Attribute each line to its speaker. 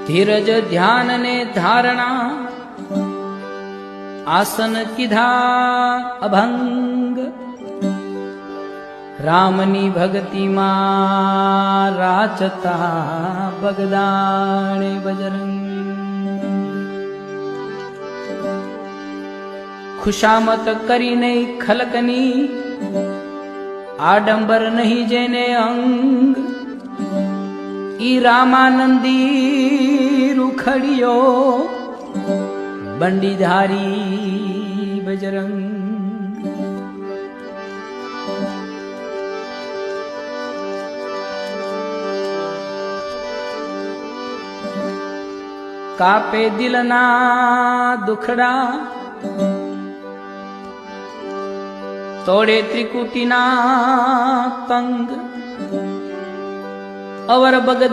Speaker 1: धीरज ध्यान ने धारणा आसन किधा अभंग रामनी भक्ति मा राचता बगदाणे बजरंग खुशामत करी नहीं खलकनी आडंबर नहीं जेने अंग ई रामानंदी रुखड़ियो बंडीधारी बजरंग कापे दिलना दुखड़ा तोड़े त्रिकुटीना तंग अवर बगद